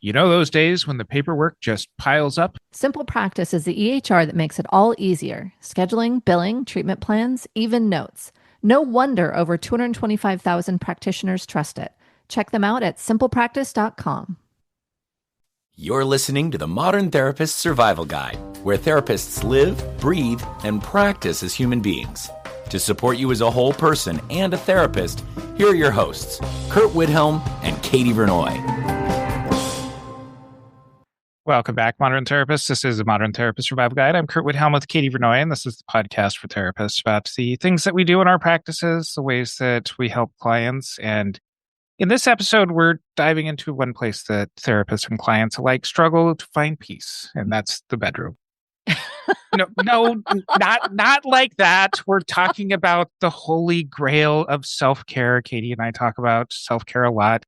You know those days when the paperwork just piles up? Simple Practice is the EHR that makes it all easier. Scheduling, billing, treatment plans, even notes. No wonder over 225,000 practitioners trust it. Check them out at simplepractice.com. You're listening to the Modern Therapist Survival Guide, where therapists live, breathe, and practice as human beings. To support you as a whole person and a therapist, here are your hosts, Curt Widhelm and Katie Vernoy. Welcome back, Modern Therapists. This is the Modern Therapist Survival Guide. I'm Curt Widhelm with Katie Vernoy, and this is the podcast for therapists about the things that we do in our practices, the ways that we help clients. And in this episode, we're diving into one place that therapists and clients alike struggle to find peace, and that's the bedroom. No, not like that. We're talking about the holy grail of self-care. Katie and I talk about self-care a lot.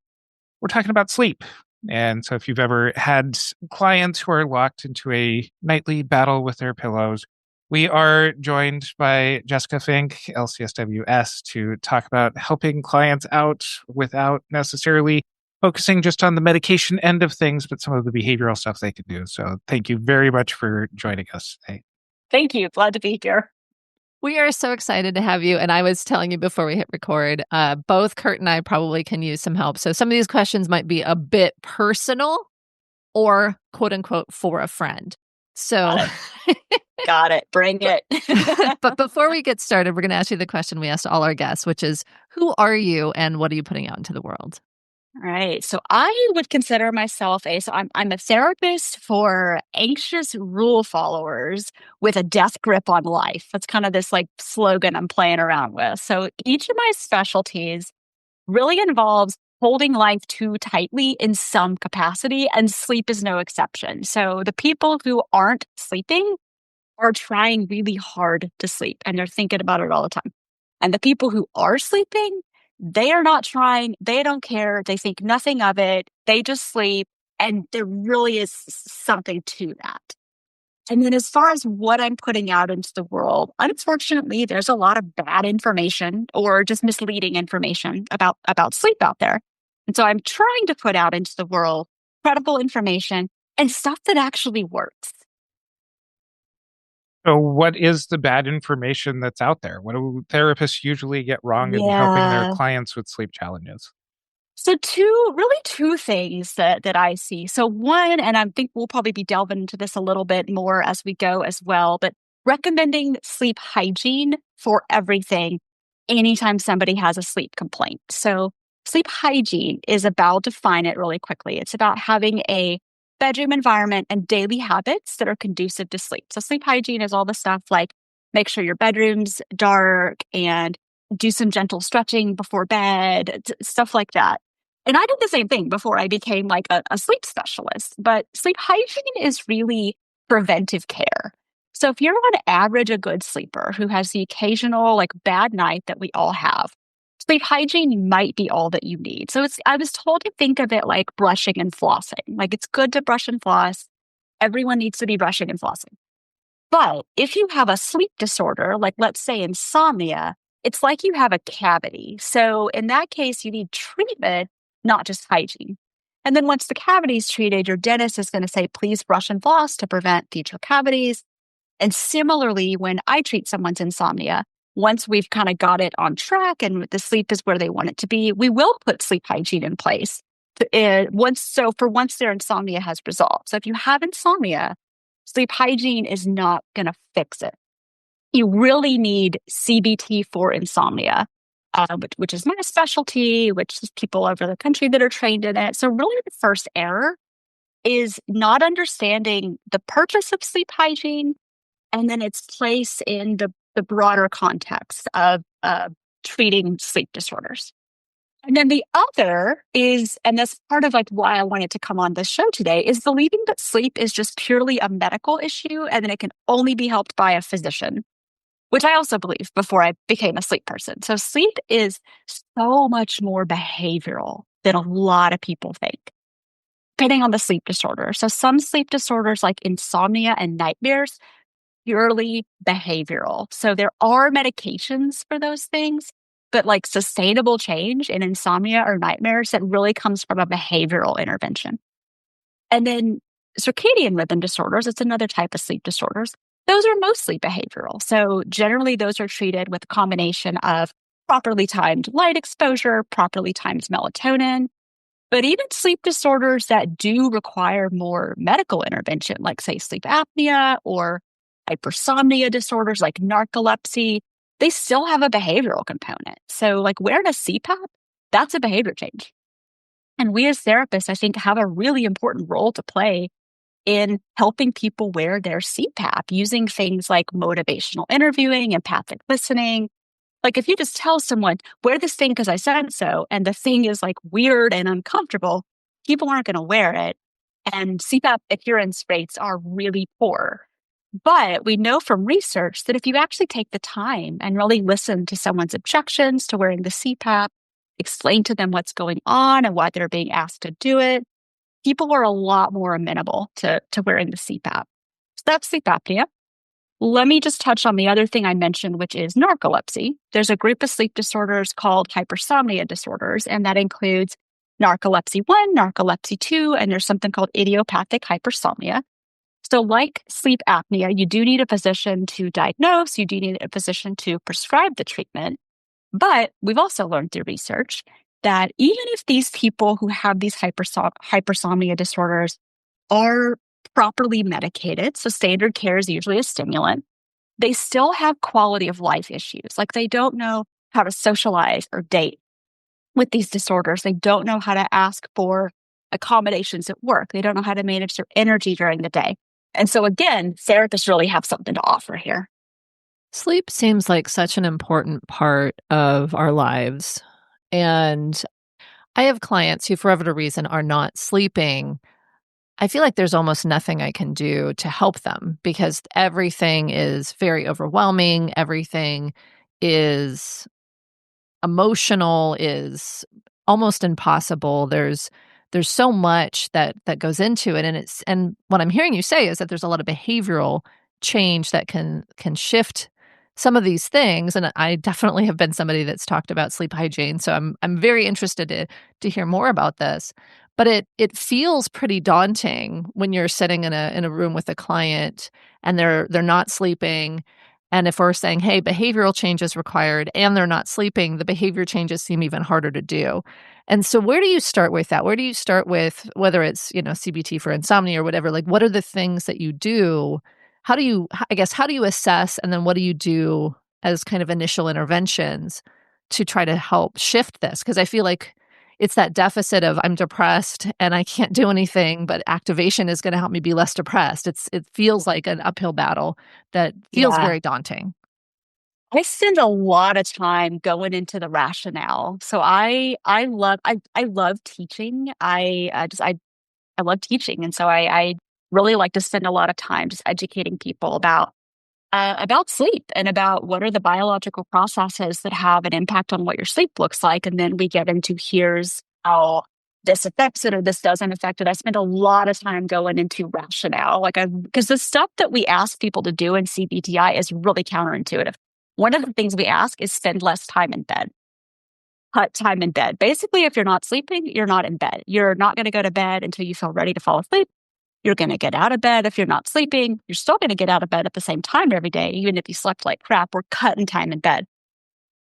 We're talking about sleep. And so if you've ever had clients who are locked into a nightly battle with their pillows, we are joined by Jessica Fink, LCSW-S, to talk about helping clients out without necessarily focusing just on the medication end of things, but some of the behavioral stuff they can do. So thank you very much for joining us today. Thank you. Glad to be here. We are so excited to have you. And I was telling you before we hit record, both Curt and I probably can use some help. So some of these questions might be a bit personal or quote unquote for a friend. So Got it. Bring it. But before we get started, we're going to ask you the question we asked all our guests, which is, who are you and what are you putting out into the world? All right. So I would consider myself I'm a therapist for anxious rule followers with a death grip on life. That's kind of this like slogan I'm playing around with. So each of my specialties really involves holding life too tightly in some capacity, and sleep is no exception. So the people who aren't sleeping are trying really hard to sleep, and they're thinking about it all the time. And the people who are sleeping, they are not trying. They don't care. They think nothing of it. They just sleep. And there really is something to that. And then as far as what I'm putting out into the world, unfortunately, there's a lot of bad information or just misleading information about sleep out there. And so I'm trying to put out into the world credible information and stuff that actually works. So what is the bad information that's out there? What do therapists usually get wrong in helping their clients with sleep challenges? So two things that I see. So one, and I think we'll probably be delving into this a little bit more as we go as well, but recommending sleep hygiene for everything anytime somebody has a sleep complaint. So sleep hygiene is about, define it really quickly. It's about having a bedroom environment and daily habits that are conducive to sleep. So sleep hygiene is all the stuff like make sure your bedroom's dark and do some gentle stretching before bed, stuff like that. And I did the same thing before I became like a sleep specialist. But sleep hygiene is really preventive care. So if you're on average a good sleeper who has the occasional like bad night that we all have, sleep hygiene might be all that you need. So I was told to think of it like brushing and flossing. Like it's good to brush and floss. Everyone needs to be brushing and flossing. But if you have a sleep disorder, like let's say insomnia, it's like you have a cavity. So in that case, you need treatment, not just hygiene. And then once the cavity is treated, your dentist is going to say, please brush and floss to prevent future cavities. And similarly, when I treat someone's insomnia, once we've kind of got it on track and the sleep is where they want it to be, we will put sleep hygiene in place once their insomnia has resolved. So if you have insomnia, sleep hygiene is not going to fix it. You really need CBT for insomnia, which is my specialty, which is people over the country that are trained in it. So really the first error is not understanding the purpose of sleep hygiene and then its place in the broader context of treating sleep disorders. And then the other is, and that's part of like why I wanted to come on this show today, is believing that sleep is just purely a medical issue and then it can only be helped by a physician, which I also believe before I became a sleep person. So sleep is so much more behavioral than a lot of people think, depending on the sleep disorder. So some sleep disorders like insomnia and nightmares, purely behavioral. So there are medications for those things, but like sustainable change in insomnia or nightmares that really comes from a behavioral intervention. And then circadian rhythm disorders, it's another type of sleep disorders. Those are mostly behavioral. So generally, those are treated with a combination of properly timed light exposure, properly timed melatonin. But even sleep disorders that do require more medical intervention, like, say, sleep apnea or hypersomnia disorders like narcolepsy, they still have a behavioral component. So, like wearing a CPAP, that's a behavior change. And we as therapists, I think, have a really important role to play in helping people wear their CPAP using things like motivational interviewing, empathic listening. Like if you just tell someone, wear this thing because I said so, and the thing is like weird and uncomfortable, people aren't going to wear it. And CPAP adherence rates are really poor. But we know from research that if you actually take the time and really listen to someone's objections to wearing the CPAP, explain to them what's going on and why they're being asked to do it, people are a lot more amenable to wearing the CPAP. So that's sleep apnea. Let me just touch on the other thing I mentioned, which is narcolepsy. There's a group of sleep disorders called hypersomnia disorders, and that includes narcolepsy 1, narcolepsy 2, and there's something called idiopathic hypersomnia. So like sleep apnea, you do need a physician to diagnose, you do need a physician to prescribe the treatment. But we've also learned through research that even if these people who have these hypersomnia disorders are properly medicated, so standard care is usually a stimulant, they still have quality of life issues. Like they don't know how to socialize or date with these disorders. They don't know how to ask for accommodations at work. They don't know how to manage their energy during the day. And so again, therapists really have something to offer here. Sleep seems like such an important part of our lives. And I have clients who, for whatever reason, are not sleeping. I feel like there's almost nothing I can do to help them because everything is very overwhelming. Everything is emotional, is almost impossible. There's so much that goes into it. And what I'm hearing you say is that there's a lot of behavioral change that can shift some of these things. And I definitely have been somebody that's talked about sleep hygiene. So I'm very interested to hear more about this. But it feels pretty daunting when you're sitting in a room with a client and they're not sleeping. And if we're saying, hey, behavioral change is required and they're not sleeping, the behavior changes seem even harder to do. And so where do you start with that? Where do you start with whether it's, CBT for insomnia or whatever? Like, what are the things that you do? How do you assess? And then what do you do as kind of initial interventions to try to help shift this? Because I feel like it's that deficit of I'm depressed and I can't do anything, but activation is going to help me be less depressed. It feels like an uphill battle that feels very daunting. I spend a lot of time going into the rationale. So I love teaching. I love teaching, and so I really like to spend a lot of time just educating people about sleep and about what are the biological processes that have an impact on what your sleep looks like. And then we get into here's how this affects it or this doesn't affect it. I spend a lot of time going into rationale, because the stuff that we ask people to do in CBT-I is really counterintuitive. One of the things we ask is spend less time in bed. Cut time in bed. Basically, if you're not sleeping, you're not in bed. You're not going to go to bed until you feel ready to fall asleep. You're going to get out of bed. If you're not sleeping, you're still going to get out of bed at the same time every day, even if you slept like crap. We're cutting time in bed.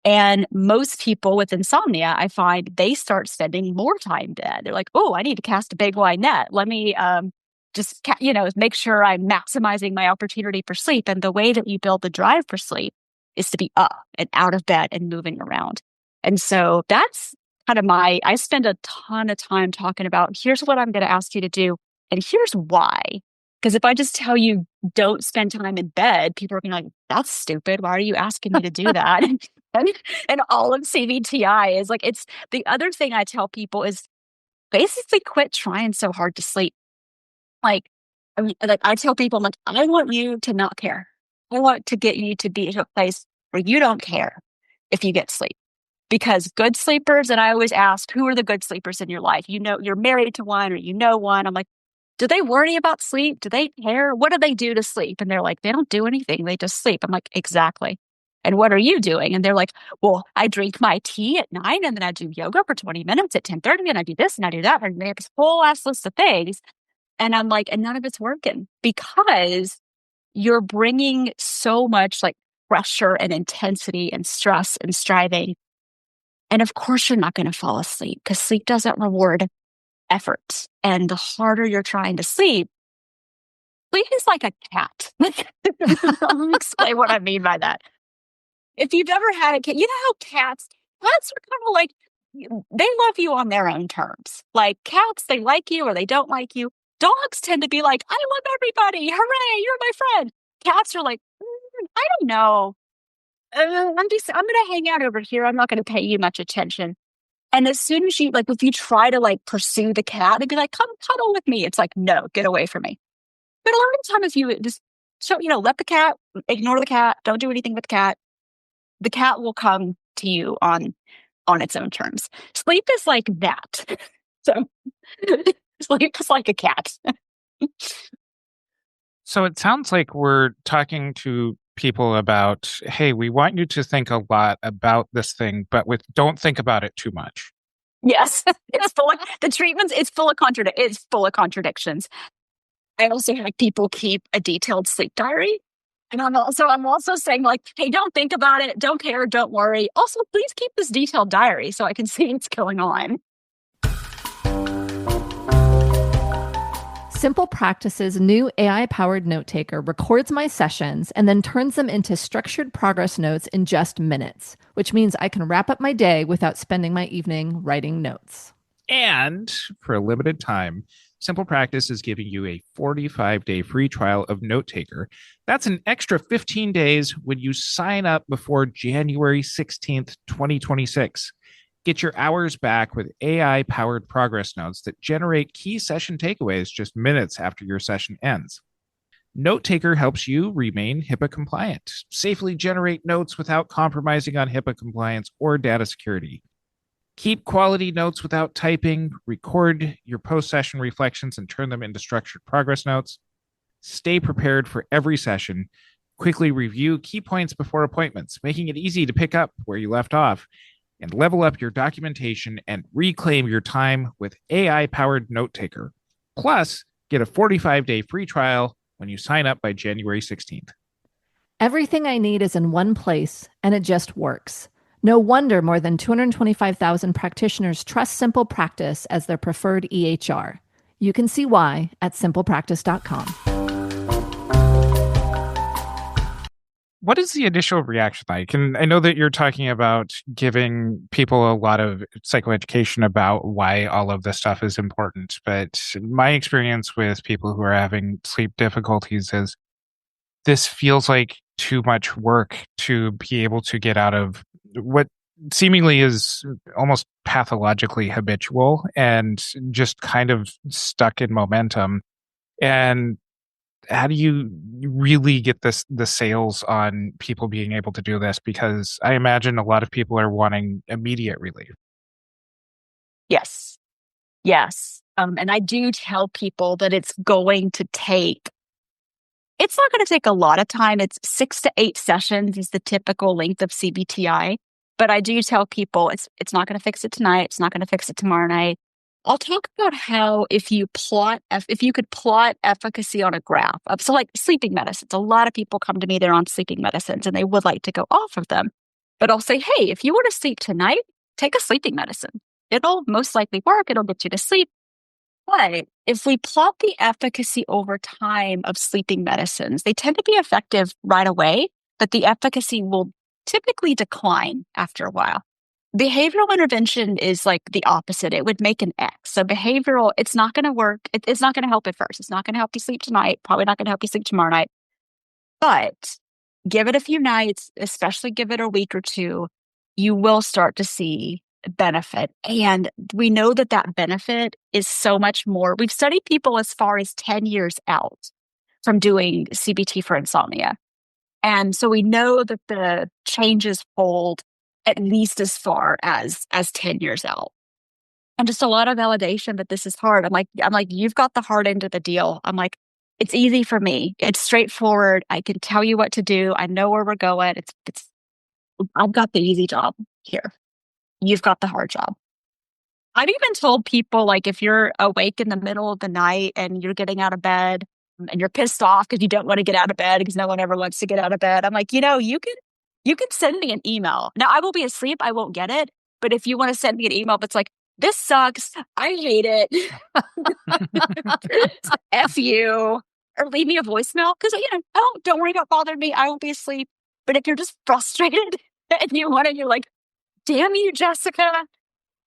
And most people with insomnia, I find they start spending more time in bed. They're like, oh, I need to cast a big wide net. Let me make sure I'm maximizing my opportunity for sleep. And the way that you build the drive for sleep is to be up and out of bed and moving around. And so that's kind of I spend a ton of time talking about, here's what I'm going to ask you to do. And here's why. Because if I just tell you don't spend time in bed, people are going to be like, that's stupid. Why are you asking me to do that? and all of CBT-I is like, it's the other thing I tell people is basically quit trying so hard to sleep. I tell people, I'm like, I want you to not care. I want to get you to be to a place where you don't care if you get sleep. Because good sleepers, and I always ask, who are the good sleepers in your life? You're married to one or one. I'm like, do they worry about sleep? Do they care? What do they do to sleep? And they're like, they don't do anything. They just sleep. I'm like, exactly. And what are you doing? And they're like, well, I drink my tea at 9 and then I do yoga for 20 minutes at 10:30 and I do this and I do that. And they have this whole ass list of things. And I'm like, and none of it's working because you're bringing so much like pressure and intensity and stress and striving. And of course, you're not going to fall asleep because sleep doesn't reward effort. And the harder you're trying to sleep is like a cat. I'll explain what I mean by that. If you've ever had a cat, you know how cats are kind of like, they love you on their own terms. Like cats, they like you or they don't like you. Dogs tend to be like, I love everybody. Hooray, you're my friend. Cats are like, I don't know. I'm going to hang out over here. I'm not going to pay you much attention. And as soon as you, like, if you try to like pursue the cat, they'd be like, come cuddle with me. It's like, no, get away from me. But a lot of times if you just let the cat, ignore the cat, don't do anything with the cat will come to you on its own terms. Sleep is like that. So sleep is like a cat. So it sounds like we're talking to people about, hey, we want you to think a lot about this thing, but don't think about it too much. Yes, it's full of the treatments. It's full of contradictions. I also have people keep a detailed sleep diary. And I'm also saying like, hey, don't think about it. Don't care. Don't worry. Also, please keep this detailed diary so I can see what's going on. Simple Practice's new AI-powered note taker records my sessions and then turns them into structured progress notes in just minutes, which means I can wrap up my day without spending my evening writing notes. And for a limited time, Simple Practice is giving you a 45-day free trial of Note Taker. That's an extra 15 days when you sign up before January 16th, 2026. Get your hours back with AI-powered progress notes that generate key session takeaways just minutes after your session ends. Note Taker helps you remain HIPAA compliant, safely generate notes without compromising on HIPAA compliance or data security. Keep quality notes without typing, record your post-session reflections and turn them into structured progress notes. Stay prepared for every session. Quickly review key points before appointments, making it easy to pick up where you left off, and level up your documentation and reclaim your time with AI-powered Note Taker. Plus, get a 45-day free trial when you sign up by January 16th. Everything I need is in one place, and it just works. No wonder more than 225,000 practitioners trust Simple Practice as their preferred EHR. You can see why at simplepractice.com. What is the initial reaction like? And I know that you're talking about giving people a lot of psychoeducation about why all of this stuff is important. But my experience with people who are having sleep difficulties is this feels like too much work to be able to get out of what seemingly is almost pathologically habitual and just kind of stuck in momentum. And how do you really get the sales on people being able to do this? Because I imagine a lot of people are wanting immediate relief. Yes. And I do tell people that it's not going to take a lot of time. It's 6 to 8 sessions is the typical length of CBT-I. But I do tell people it's not going to fix it tonight. It's not going to fix it tomorrow night. I'll talk about how if you could plot efficacy on a graph of, so like sleeping medicines, a lot of people come to me, they're on sleeping medicines and they would like to go off of them. But I'll say, hey, if you were to sleep tonight, take a sleeping medicine. It'll most likely work. It'll get you to sleep. But if we plot the efficacy over time of sleeping medicines, they tend to be effective right away, but the efficacy will typically decline after a while. Behavioral intervention is like the opposite. It would make an X. So behavioral, it's not going to work. It's not going to help at first. It's not going to help you sleep tonight. Probably not going to help you sleep tomorrow night. But give it a few nights, especially give it a week or two, you will start to see benefit. And we know that benefit is so much more. We've studied people as far as 10 years out from doing CBT for insomnia. And so we know that the changes hold at least as far as 10 years out. And just a lot of validation that this is hard. I'm like, you've got the hard end of the deal. I'm like, it's easy for me. It's straightforward. I can tell you what to do. I know where we're going. I've got the easy job here. You've got the hard job. I've even told people, like, if you're awake in the middle of the night and you're getting out of bed and you're pissed off because you don't want to get out of bed because no one ever wants to get out of bed, I'm like, you can send me an email. Now I will be asleep, I won't get it. But if you want to send me an email that's like, this sucks, I hate it, F you, or leave me a voicemail because don't worry about bothering me. I won't be asleep. But if you're just frustrated and you're like, damn you, Jessica.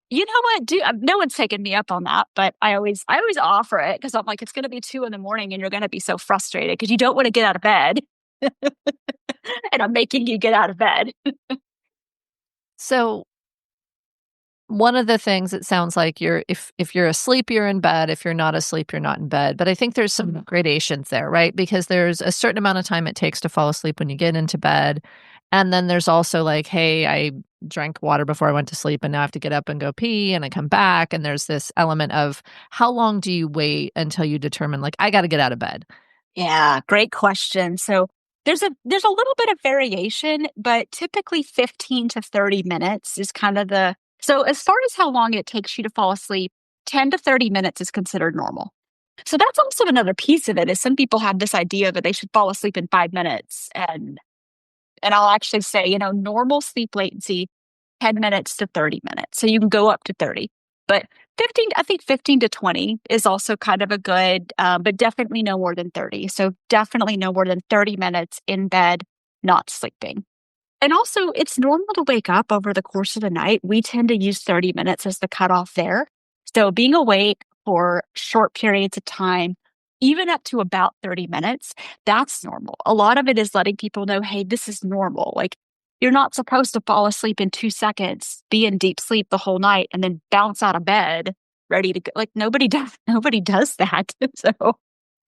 You know what? No one's taken me up on that, but I always offer it because I'm like, it's going to be 2 a.m. and you're going to be so frustrated because you don't want to get out of bed, and I'm making you get out of bed. So one of the things, it sounds like if you're asleep, you're in bed. If you're not asleep, you're not in bed. But I think there's some gradations there, right? Because there's a certain amount of time it takes to fall asleep when you get into bed. And then there's also like, hey, I drank water before I went to sleep and now I have to get up and go pee and I come back. And there's this element of how long do you wait until you determine like, I got to get out of bed? Yeah, great question. So there's a little bit of variation, but typically 15 to 30 minutes is kind of so as far as how long it takes you to fall asleep, 10 to 30 minutes is considered normal. So that's also another piece of it is some people have this idea that they should fall asleep in 5 minutes. And I'll actually say, normal sleep latency, 10 minutes to 30 minutes. So you can go up to 30. But I think 15 to 20 is also kind of a good, but definitely no more than 30. So definitely no more than 30 minutes in bed, not sleeping. And also, it's normal to wake up over the course of the night. We tend to use 30 minutes as the cutoff there. So being awake for short periods of time, even up to about 30 minutes, that's normal. A lot of it is letting people know, hey, this is normal. Like, you're not supposed to fall asleep in 2 seconds, be in deep sleep the whole night, and then bounce out of bed ready to go. Like, nobody does that.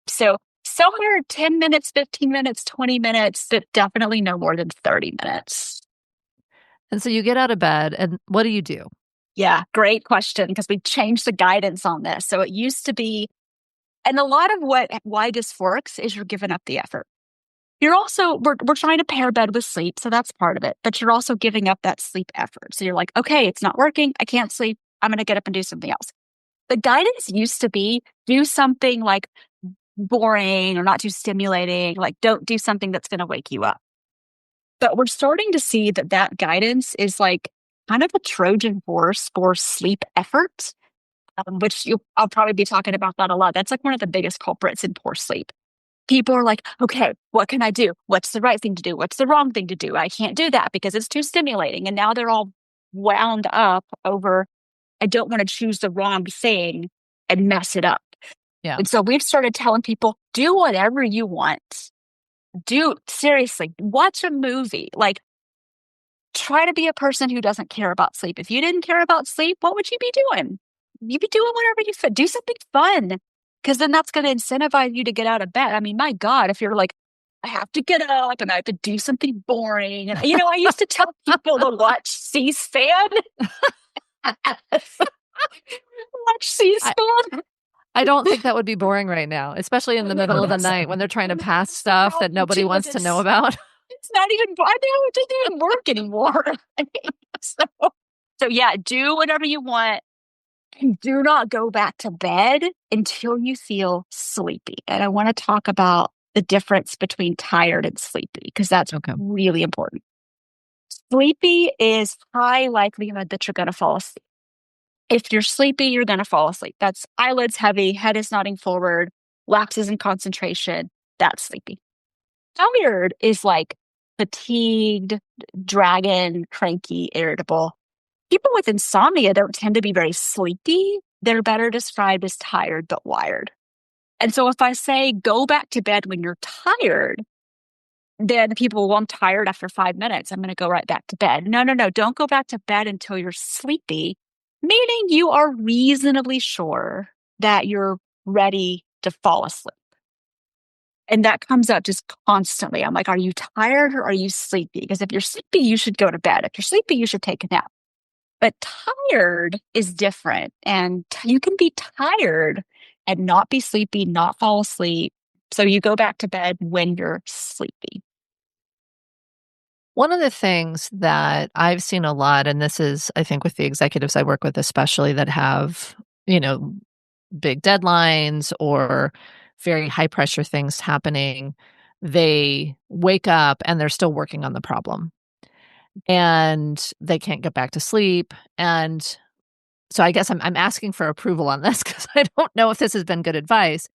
So somewhere 10 minutes, 15 minutes, 20 minutes, but definitely no more than 30 minutes. And so you get out of bed, and what do you do? Yeah, great question, because we changed the guidance on this. So it used to be, and a lot of why this works is you're giving up the effort. You're also, we're trying to pair bed with sleep, so that's part of it, but you're also giving up that sleep effort. So you're like, okay, it's not working, I can't sleep, I'm going to get up and do something else. The guidance used to be do something like boring or not too stimulating, like don't do something that's going to wake you up. But we're starting to see that guidance is like kind of a Trojan horse for sleep effort, which I'll probably be talking about that a lot. That's like one of the biggest culprits in poor sleep. People are like, okay, what can I do? What's the right thing to do? What's the wrong thing to do? I can't do that because it's too stimulating. And now they're all wound up over, I don't want to choose the wrong thing and mess it up. Yeah. And so we've started telling people, do whatever you want. Seriously, watch a movie. Like, try to be a person who doesn't care about sleep. If you didn't care about sleep, what would you be doing? You'd be doing whatever you fit. Do something fun, because then that's going to incentivize you to get out of bed. I mean, my God, if you're like, I have to get up and I have to do something boring. And, I used to tell people to watch C-SPAN. Watch C-SPAN. I don't think that would be boring right now, especially in the middle of the night when they're trying to pass stuff that nobody wants to know about. It's not even, I know it doesn't even work anymore. So yeah, do whatever you want. And do not go back to bed until you feel sleepy. And I want to talk about the difference between tired and sleepy, because that's really important. Sleepy is high likelihood that you're going to fall asleep. If you're sleepy, you're going to fall asleep. That's eyelids heavy, head is nodding forward, lapses in concentration. That's sleepy. Tired is like fatigued, dragging, cranky, irritable. People with insomnia don't tend to be very sleepy. They're better described as tired but wired. And so if I say go back to bed when you're tired, then people, well, I'm tired after 5 minutes, I'm going to go right back to bed. No. Don't go back to bed until you're sleepy, meaning you are reasonably sure that you're ready to fall asleep. And that comes up just constantly. I'm like, are you tired or are you sleepy? Because if you're sleepy, you should go to bed. If you're sleepy, you should take a nap. But tired is different. And you can be tired and not be sleepy, not fall asleep. So you go back to bed when you're sleepy. One of the things that I've seen a lot, and this is, I think, with the executives I work with, especially that have, big deadlines or very high pressure things happening, they wake up and they're still working on the problem and they can't get back to sleep. And so I guess I'm asking for approval on this because I don't know if this has been good advice,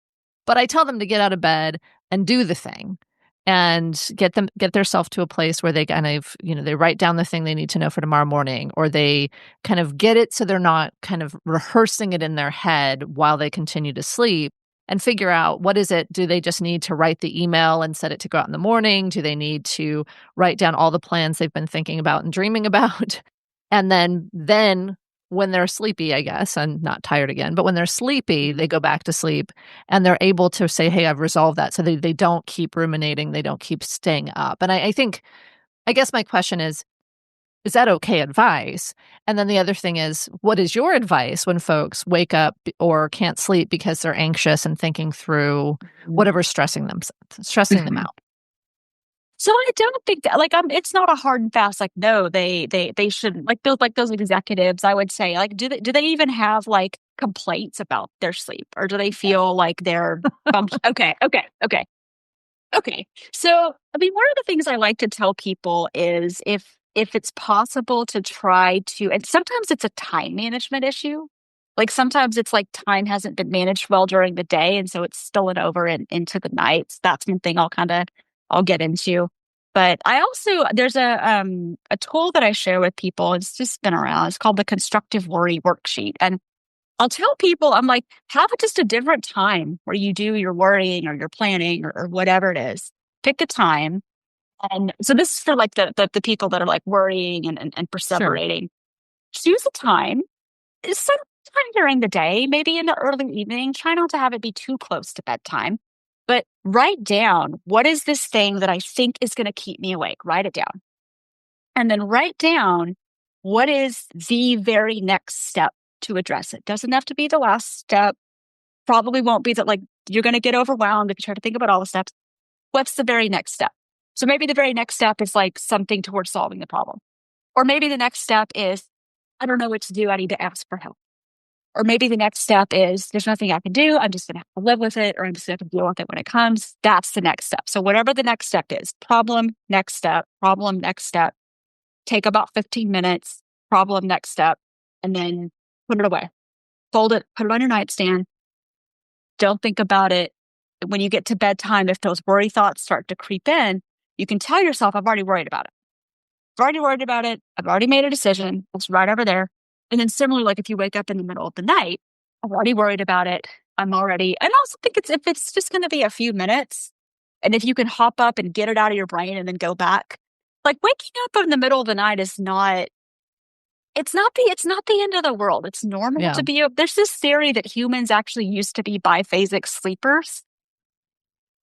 but I tell them to get out of bed and do the thing and get themselves to a place where they kind of, they write down the thing they need to know for tomorrow morning, or they kind of get it so they're not kind of rehearsing it in their head while they continue to sleep, and figure out what is it. Do they just need to write the email and set it to go out in the morning? Do they need to write down all the plans they've been thinking about and dreaming about? And then when they're sleepy, I guess, and not tired again, but when they're sleepy, they go back to sleep and they're able to say, hey, I've resolved that. So they don't keep ruminating. They don't keep staying up. And I guess my question is that okay advice? And then the other thing is, what is your advice when folks wake up or can't sleep because they're anxious and thinking through whatever's stressing them out? So I don't think that it's not a hard and fast no, they shouldn't, those executives. I would say, do they even have complaints about their sleep, or do they feel like they're okay. So I mean, one of the things I like to tell people is if it's possible to try to, and sometimes it's a time management issue. Sometimes it's time hasn't been managed well during the day, and so it's spilling over into the nights. That's one thing I'll get into. But I also, there's a tool that I share with people. It's just been around. It's called the Constructive Worry Worksheet. And I'll tell people, I'm like, have just a different time where you do your worrying or your planning or whatever it is. Pick a time. And so this is for the people that are worrying and perseverating. Sure. Choose a time. Set a time during the day, maybe in the early evening. Try not to have it be too close to bedtime. But write down, what is this thing that I think is going to keep me awake? Write it down. And then write down, what is the very next step to address it? Doesn't have to be the last step. Probably won't be that you're going to get overwhelmed if you try to think about all the steps. What's the very next step? So maybe the very next step is something towards solving the problem. Or maybe the next step is, I don't know what to do. I need to ask for help. Or maybe the next step is, there's nothing I can do. I'm just going to have to live with it, or I'm just going to have to deal with it when it comes. That's the next step. So whatever the next step is, problem, next step, take about 15 minutes, problem, next step, and then put it away. Fold it, put it on your nightstand. Don't think about it. When you get to bedtime, if those worry thoughts start to creep in, you can tell yourself, I've already worried about it. I've already worried about it. I've already made a decision. It's right over there. And then similarly, if you wake up in the middle of the night, I've already worried about it. And I also think if it's just going to be a few minutes, and if you can hop up and get it out of your brain and then go back, waking up in the middle of the night is it's not the end of the world. It's normal to be. There's this theory that humans actually used to be biphasic sleepers.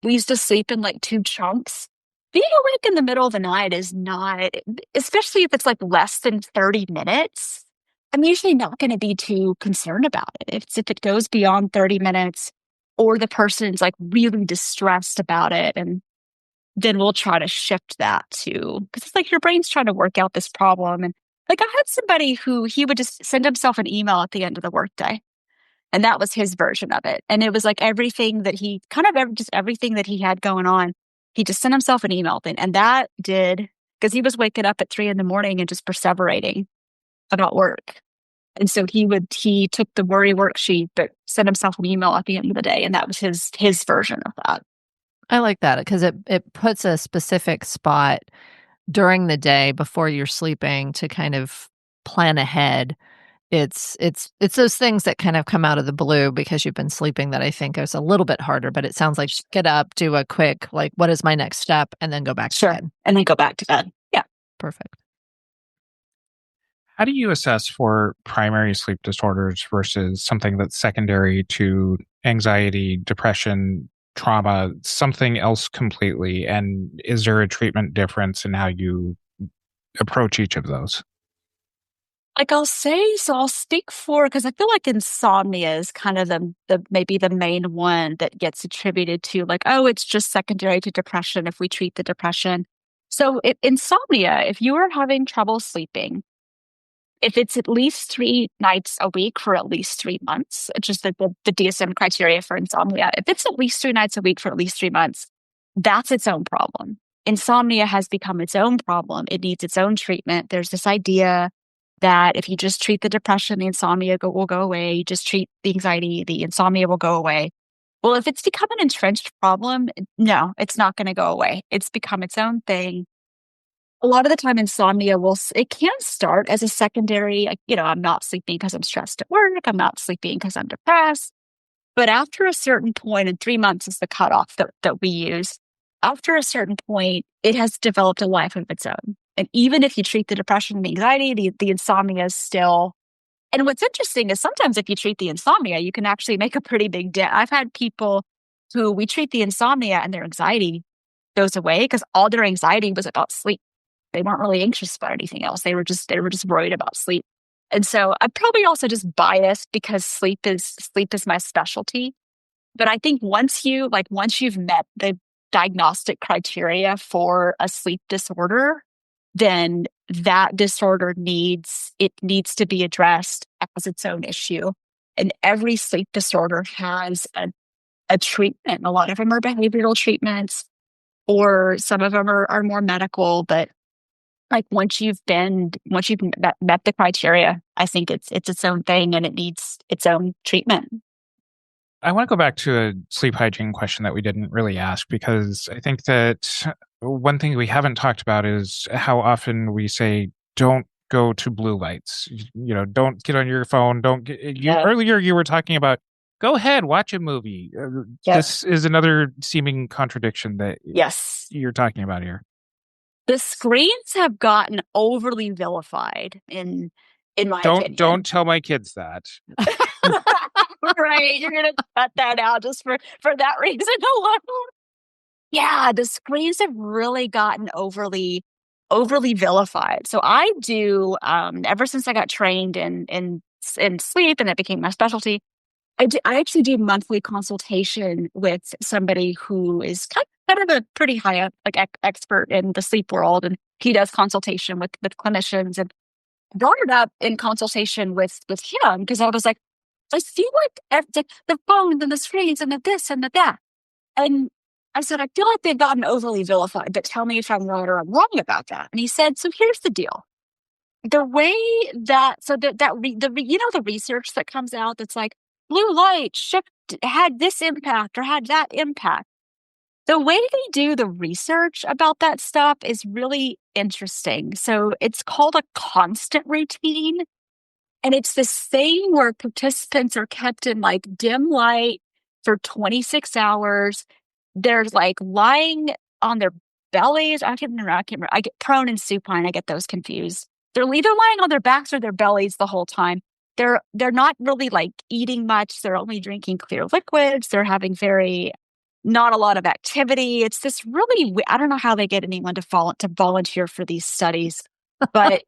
We used to sleep in 2 chunks. Being awake in the middle of the night is not, especially if it's less than 30 minutes. I'm usually not going to be too concerned about it. If it goes beyond 30 minutes, or the person's really distressed about it, and then we'll try to shift that to, because it's your brain's trying to work out this problem. And I had somebody who he would just send himself an email at the end of the workday, and that was his version of it. And it was everything that he everything that he had going on, he just sent himself an email thing, and that did, because he was waking up at 3 a.m. and just perseverating about work. And so he took the worry worksheet, but sent himself an email at the end of the day. And that was his version of that. I like that because it puts a specific spot during the day before you're sleeping to kind of plan ahead. It's those things that kind of come out of the blue because you've been sleeping that I think is a little bit harder, but it sounds like get up, do a quick, what is my next step? And then go back to bed. And then go back to bed. Yeah. Perfect. How do you assess for primary sleep disorders versus something that's secondary to anxiety, depression, trauma, something else completely? And is there a treatment difference in how you approach each of those? I'll speak for, because I feel insomnia is kind of the maybe the main one that gets attributed to it's just secondary to depression if we treat the depression. So insomnia, if you are having trouble sleeping, if it's at least 3 nights a week for at least 3 months, it's just the DSM criteria for insomnia. If it's at least 3 nights a week for at least 3 months, that's its own problem. Insomnia has become its own problem. It needs its own treatment. There's this idea that if you just treat the depression, the insomnia will go away. You just treat the anxiety, the insomnia will go away. Well, if it's become an entrenched problem, no, it's not going to go away. It's become its own thing. A lot of the time, insomnia it can start as a secondary, I'm not sleeping because I'm stressed at work. I'm not sleeping because I'm depressed. But after a certain point, and 3 months is the cutoff that we use, after a certain point, it has developed a life of its own. And even if you treat the depression and the anxiety, the insomnia is still. And what's interesting is sometimes if you treat the insomnia, you can actually make a pretty big dent. I've had people who we treat the insomnia and their anxiety goes away because all their anxiety was about sleep. They weren't really anxious about anything else. They were just worried about sleep. And so I'm probably also just biased because sleep is my specialty. But I think once you've met the diagnostic criteria for a sleep disorder, then that disorder needs to be addressed as its own issue. And every sleep disorder has a treatment. A lot of them are behavioral treatments, or some of them are more medical. But like once you've met the criteria, I think it's its own thing and it needs its own treatment. I want to go back to a sleep hygiene question that we didn't really ask, because I think that one thing we haven't talked about is how often we say, don't go to blue lights. Don't get on your phone. Earlier you were talking about, go ahead, watch a movie. This is another seeming contradiction that you're talking about here. The screens have gotten overly vilified in my opinion. Don't tell my kids that. Right, you're gonna cut that out just for that reason alone. Yeah, the screens have really gotten overly vilified. So I do ever since I got trained in sleep and that became my specialty. I actually do monthly consultation with somebody who is kind of a pretty high up expert in the sleep world, and he does consultation with clinicians. And I brought it up in consultation with him because I was like, I feel like the phone and the screens and the this and the that. And I said, I feel like they've gotten overly vilified, but tell me if I'm right or I'm wrong about that. And he said, so here's the deal. The way the research that comes out that's like blue light had this impact or had that impact. The way they do the research about that stuff is really interesting. So it's called a constant routine. And it's this thing where participants are kept in like dim light for 26 hours. They're like lying on their bellies. I can't remember. I get prone and supine. I get those confused. They're either lying on their backs or their bellies the whole time. They're not really like eating much. They're only drinking clear liquids. They're having not a lot of activity. It's this really, I don't know how they get anyone to volunteer for these studies. But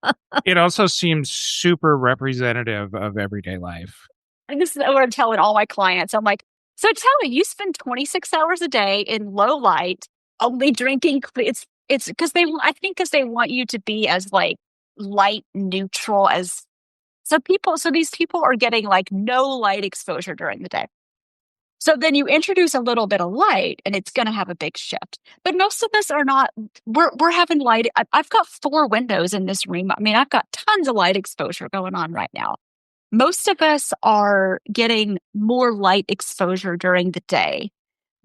it also seems super representative of everyday life. And this is what I'm telling all my clients. I'm like, so tell me, you spend 26 hours a day in low light, only drinking. It's because they want you to be as like light neutral as so these people are getting like no light exposure during the day. So then you introduce a little bit of light and it's going to have a big shift. But most of us are not, we're having light. I've got 4 windows in this room. I mean, I've got tons of light exposure going on right now. Most of us are getting more light exposure during the day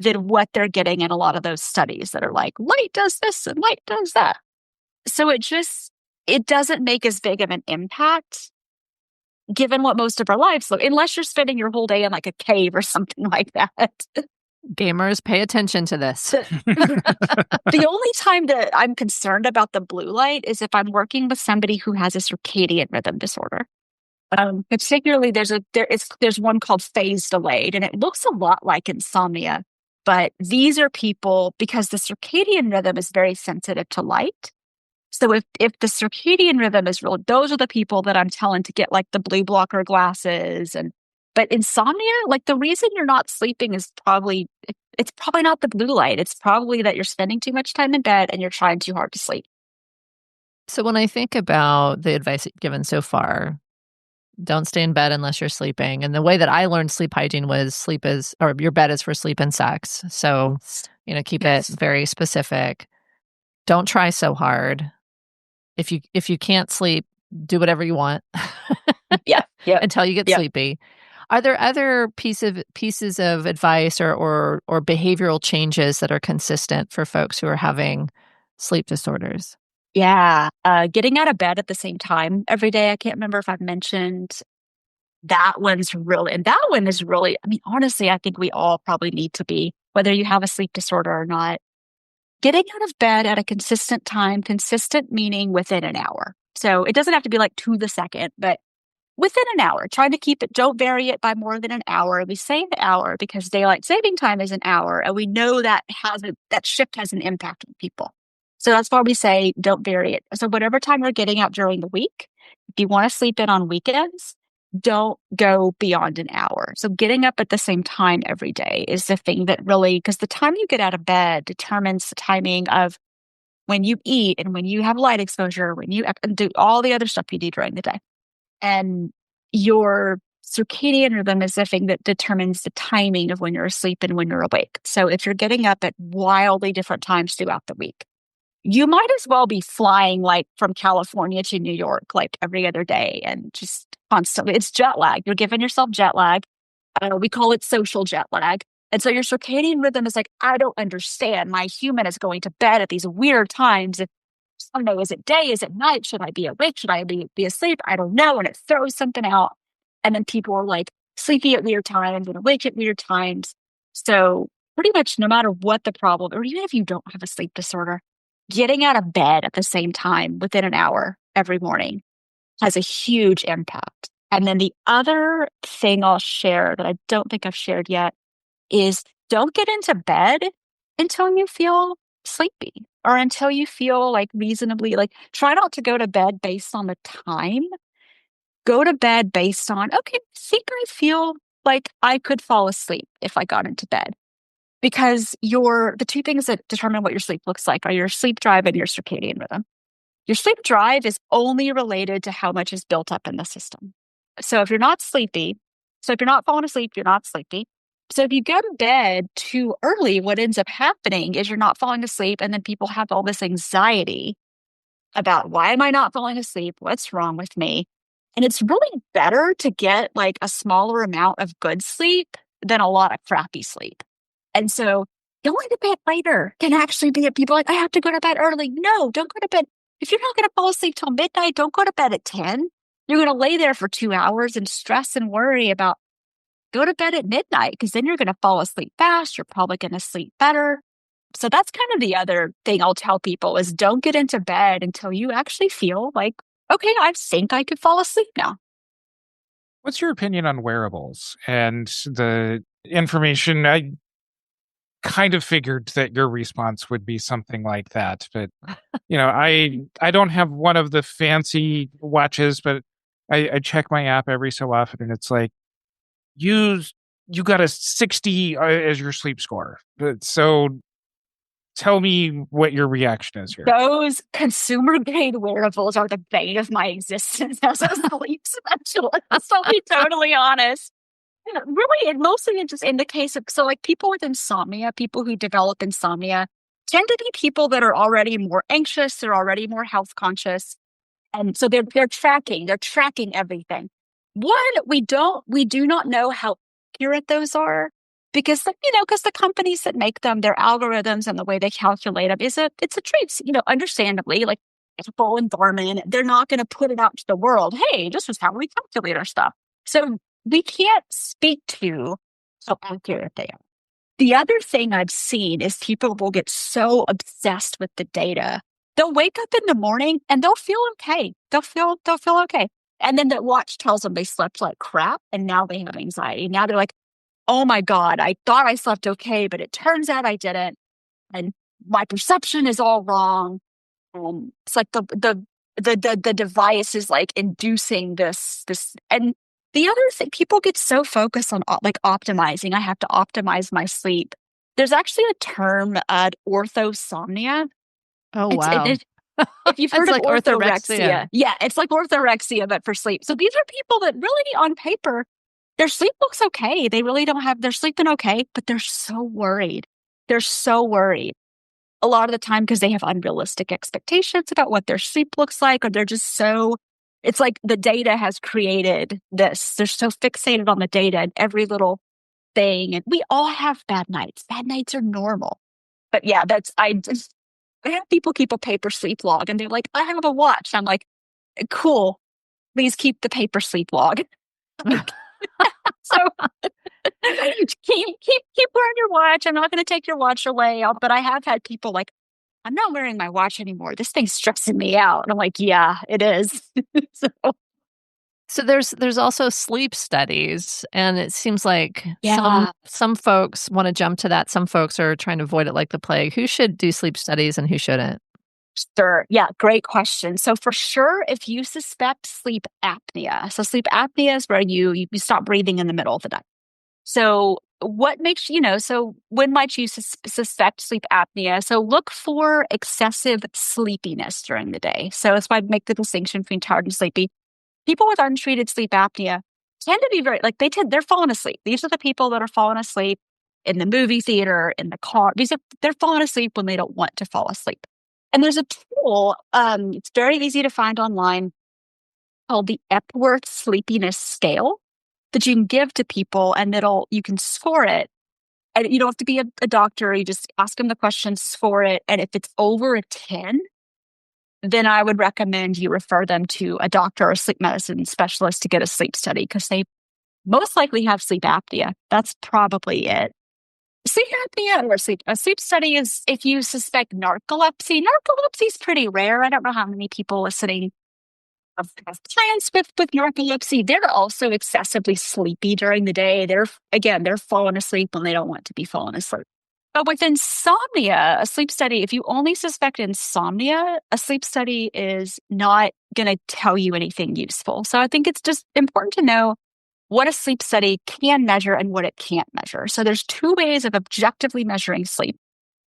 than what they're getting in a lot of those studies that are like, light does this and light does that. So it doesn't make as big of an impact given what most of our lives look, unless you're spending your whole day in like a cave or something like that. Gamers, pay attention to this. The only time that I'm concerned about the blue light is if I'm working with somebody who has a circadian rhythm disorder. Particularly, there's one called phase delayed, and it looks a lot like insomnia. But these are people, because the circadian rhythm is very sensitive to light. So if the circadian rhythm is real, those are the people that I'm telling to get like the blue blocker glasses and But insomnia, like the reason you're not sleeping is it's probably not the blue light. It's probably that you're spending too much time in bed and you're trying too hard to sleep. So when I think about the advice you've given so far, don't stay in bed unless you're sleeping. And the way that I learned sleep hygiene was your bed is for sleep and sex. So, keep it very specific. Don't try so hard. If you can't sleep, do whatever you want. Yeah. Until you get sleepy. Are there other pieces of advice or behavioral changes that are consistent for folks who are having sleep disorders? Yeah. Getting out of bed at the same time every day. I can't remember if I've mentioned that one is really, I mean, honestly, I think we all probably need to be, whether you have a sleep disorder or not, getting out of bed at a consistent time, consistent meaning within an hour. So it doesn't have to be like to the second, but within an hour, trying to keep it, don't vary it by more than an hour. We say an hour because daylight saving time is an hour, and we know that that shift has an impact on people. So that's why we say don't vary it. So whatever time you're getting out during the week, if you want to sleep in on weekends, don't go beyond an hour. So getting up at the same time every day is the thing that really, because the time you get out of bed determines the timing of when you eat and when you have light exposure, when you do all the other stuff you do during the day. And your circadian rhythm is the thing that determines the timing of when you're asleep and when you're awake. So if you're getting up at wildly different times throughout the week, you might as well be flying like from California to New York, like every other day and just constantly. It's jet lag. You're giving yourself jet lag. We call it social jet lag. And so your circadian rhythm is like, I don't understand. My human is going to bed at these weird times. I don't know, is it day? Is it night? Should I be awake? Should I be asleep? I don't know. And it throws something out. And then people are like sleepy at weird times and awake at weird times. So pretty much no matter what the problem, or even if you don't have a sleep disorder, getting out of bed at the same time within an hour every morning has a huge impact. And then the other thing I'll share that I don't think I've shared yet is don't get into bed until you feel sleepy or until you feel like reasonably, like try not to go to bed based on the time. Go to bed based on, okay, I think I feel like I could fall asleep if I got into bed. Because the two things that determine what your sleep looks like are your sleep drive and your circadian rhythm. Your sleep drive is only related to how much is built up in the system. So if you're not sleepy, if you're not falling asleep, you're not sleepy. So if you go to bed too early, what ends up happening is you're not falling asleep, and then people have all this anxiety about why am I not falling asleep? What's wrong with me? And it's really better to get like a smaller amount of good sleep than a lot of crappy sleep. And so going to bed later can actually be people like, I have to go to bed early. No, don't go to bed. If you're not going to fall asleep till midnight, don't go to bed at 10. You're going to lay there for 2 hours and stress and worry about go to bed at midnight because then you're going to fall asleep fast. You're probably going to sleep better. So that's kind of the other thing I'll tell people is don't get into bed until you actually feel like, okay, I think I could fall asleep now. What's your opinion on wearables and the information? I kind of figured that your response would be something like that, but I don't have one of the fancy watches, but I check my app every so often, and it's like you got a 60 as your sleep score. So tell me what your reaction is here. Those consumer grade wearables are the bane of my existence as a sleep specialist. I'll be totally honest. Really, and mostly just in the case of, so like people with insomnia, people who develop insomnia tend to be people that are already more anxious, they're already more health conscious. And so they're tracking everything. One, we do not know how accurate those are because the companies that make them, their algorithms and the way they calculate them it's a trade, understandably, like Apple and Garmin, they're not going to put it out to the world. Hey, this is how we calculate our stuff. So we can't speak to how accurate they are. The other thing I've seen is people will get so obsessed with the data. They'll wake up in the morning and they'll feel okay. They'll feel okay. And then the watch tells them they slept like crap and now they have anxiety. Now they're like, oh my God, I thought I slept okay, but it turns out I didn't. And my perception is all wrong. It's like the device is like inducing this, and The other thing, people get so focused on like optimizing. I have to optimize my sleep. There's actually a term, orthosomnia. Oh, It's wow. if you've heard It's of like orthorexia. yeah, it's like orthorexia, but for sleep. So these are people that really, on paper, their sleep looks okay. They really don't have, they're sleeping okay, but they're so worried. They're so worried a lot of the time because they have unrealistic expectations about what their sleep looks like, or they're just so, it's like the data has created this. They're so fixated on the data and every little thing. And we all have bad nights. Bad nights are normal. But yeah, I have people keep a paper sleep log and they're like, I have a watch. I'm like, cool. Please keep the paper sleep log. So keep wearing your watch. I'm not going to take your watch away. But I have had people like, I'm not wearing my watch anymore. This thing's stressing me out. And I'm like, yeah, it is. So So there's also sleep studies, and it seems like yeah, some folks want to jump to that. Some folks are trying to avoid it like the plague. Who should do sleep studies and who shouldn't? sure. Yeah, great question. So for sure, if you suspect sleep apnea, so sleep apnea is where you stop breathing in the middle of the night. So what makes, so when might you suspect sleep apnea? So look for excessive sleepiness during the day. So that's why I make the distinction between tired and sleepy. People with untreated sleep apnea tend to be they're falling asleep. These are the people that are falling asleep in the movie theater, in the car. They're falling asleep when they don't want to fall asleep. And there's a tool, it's very easy to find online, called the Epworth Sleepiness Scale, that you can give to people, and you can score it. And you don't have to be a doctor. You just ask them the questions, score it. And if it's over a 10, then I would recommend you refer them to a doctor or a sleep medicine specialist to get a sleep study, because they most likely have sleep apnea. That's probably it. Sleep apnea or a sleep study is if you suspect narcolepsy. Narcolepsy is pretty rare. I don't know how many people listening have clients with narcolepsy. They're also excessively sleepy during the day. They're falling asleep when they don't want to be falling asleep. But with insomnia, a sleep study, if you only suspect insomnia, a sleep study is not going to tell you anything useful. So I think it's just important to know what a sleep study can measure and what it can't measure. So there's two ways of objectively measuring sleep: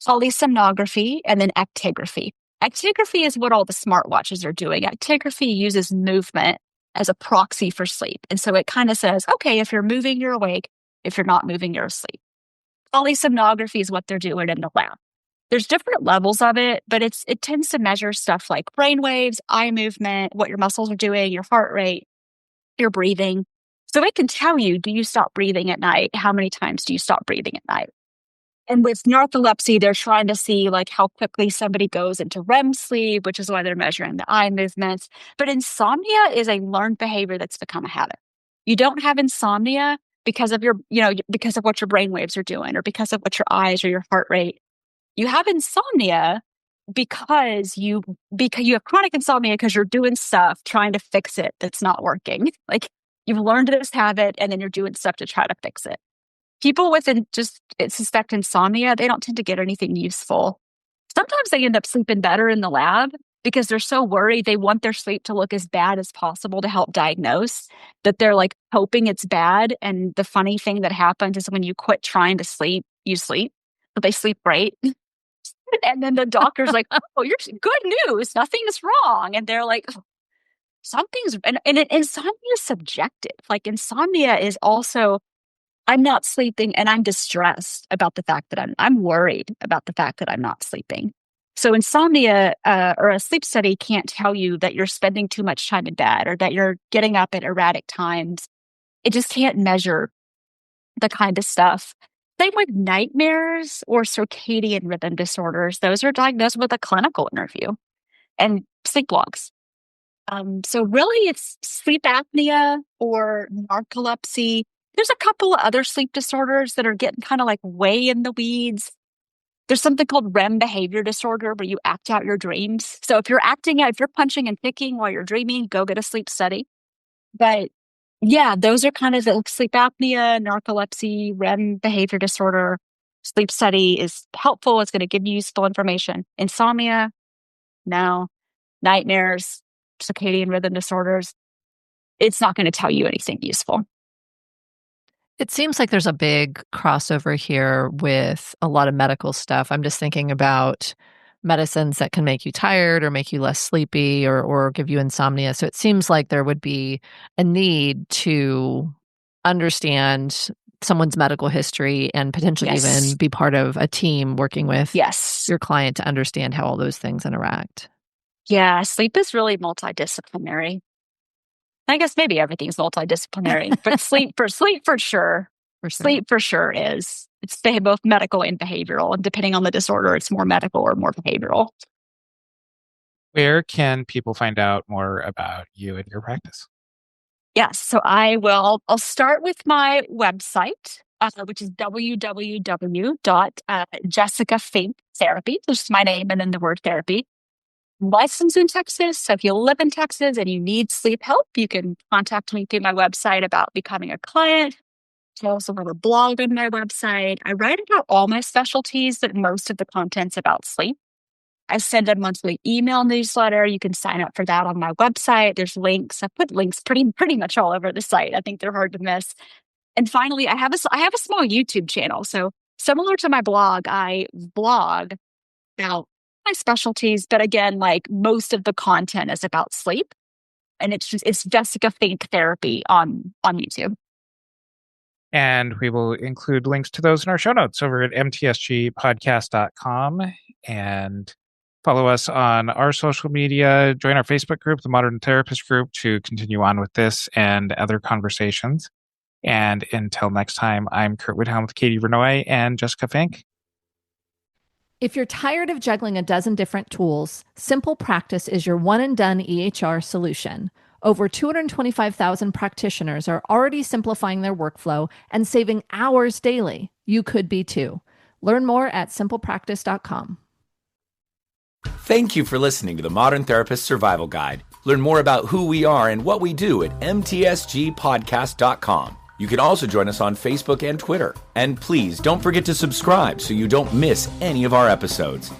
polysomnography and then actigraphy. Actigraphy is what all the smartwatches are doing. Actigraphy uses movement as a proxy for sleep. And so it kind of says, okay, if you're moving, you're awake. If you're not moving, you're asleep. Polysomnography is what they're doing in the lab. There's different levels of it, but it tends to measure stuff like brain waves, eye movement, what your muscles are doing, your heart rate, your breathing. So it can tell you, do you stop breathing at night? How many times do you stop breathing at night? And with narcolepsy, they're trying to see like how quickly somebody goes into REM sleep, which is why they're measuring the eye movements. But insomnia is a learned behavior that's become a habit. You don't have insomnia because of because of what your brain waves are doing, or because of what your eyes or your heart rate. You have insomnia because you have chronic insomnia because you're doing stuff trying to fix it that's not working. Like you've learned this habit and then you're doing stuff to try to fix it. People with just suspect insomnia, they don't tend to get anything useful. Sometimes they end up sleeping better in the lab because they're so worried. They want their sleep to look as bad as possible to help diagnose, that they're like hoping it's bad. And the funny thing that happens is when you quit trying to sleep, you sleep, but they sleep great. And then the doctor's like, oh, you're good news. Nothing is wrong. And they're like, oh, insomnia is subjective. Like insomnia is also, I'm not sleeping and I'm distressed about the fact that I'm worried about the fact that I'm not sleeping. So insomnia or a sleep study can't tell you that you're spending too much time in bed or that you're getting up at erratic times. It just can't measure the kind of stuff. Same with nightmares or circadian rhythm disorders. Those are diagnosed with a clinical interview and sleep logs. So really it's sleep apnea or narcolepsy. There's a couple of other sleep disorders that are getting kind of like way in the weeds. There's something called REM behavior disorder where you act out your dreams. So if you're punching and kicking while you're dreaming, go get a sleep study. But yeah, those are kind of the sleep apnea, narcolepsy, REM behavior disorder. Sleep study is helpful. It's going to give you useful information. Insomnia, no. Nightmares, circadian rhythm disorders, it's not going to tell you anything useful. It seems like there's a big crossover here with a lot of medical stuff. I'm just thinking about medicines that can make you tired or make you less sleepy or give you insomnia. So it seems like there would be a need to understand someone's medical history and potentially even be part of a team working with your client to understand how all those things interact. Yeah, sleep is really multidisciplinary. I guess maybe everything's multidisciplinary, but sleep for sure. Sleep for sure is. It's both medical and behavioral. And depending on the disorder, it's more medical or more behavioral. Where can people find out more about you and your practice? Yes, so I'll start with my website, which is www.jessicafink.therapy, which is my name and then the word therapy. I'm licensed in Texas, so if you live in Texas and you need sleep help, you can contact me through my website about becoming a client. I also have a blog on my website. I write about all my specialties, but most of the content's about sleep. I send a monthly email newsletter. You can sign up for that on my website. There's links. I put links pretty much all over the site. I think they're hard to miss. And finally, I have a small YouTube channel. So similar to my blog, I blog about my specialties, but again, like most of the content is about sleep. And it's Jessica Fink Therapy on YouTube. And we will include links to those in our show notes over at mtsgpodcast.com. And follow us on our social media. Join our Facebook group, the Modern Therapist Group, to continue on with this and other conversations. And until next time, I'm Curt Widhelm with Katie Vernoy and Jessica Fink. If you're tired of juggling a dozen different tools, Simple Practice is your one-and-done EHR solution. Over 225,000 practitioners are already simplifying their workflow and saving hours daily. You could be too. Learn more at simplepractice.com. Thank you for listening to the Modern Therapist Survival Guide. Learn more about who we are and what we do at mtsgpodcast.com. You can also join us on Facebook and Twitter. And please don't forget to subscribe so you don't miss any of our episodes.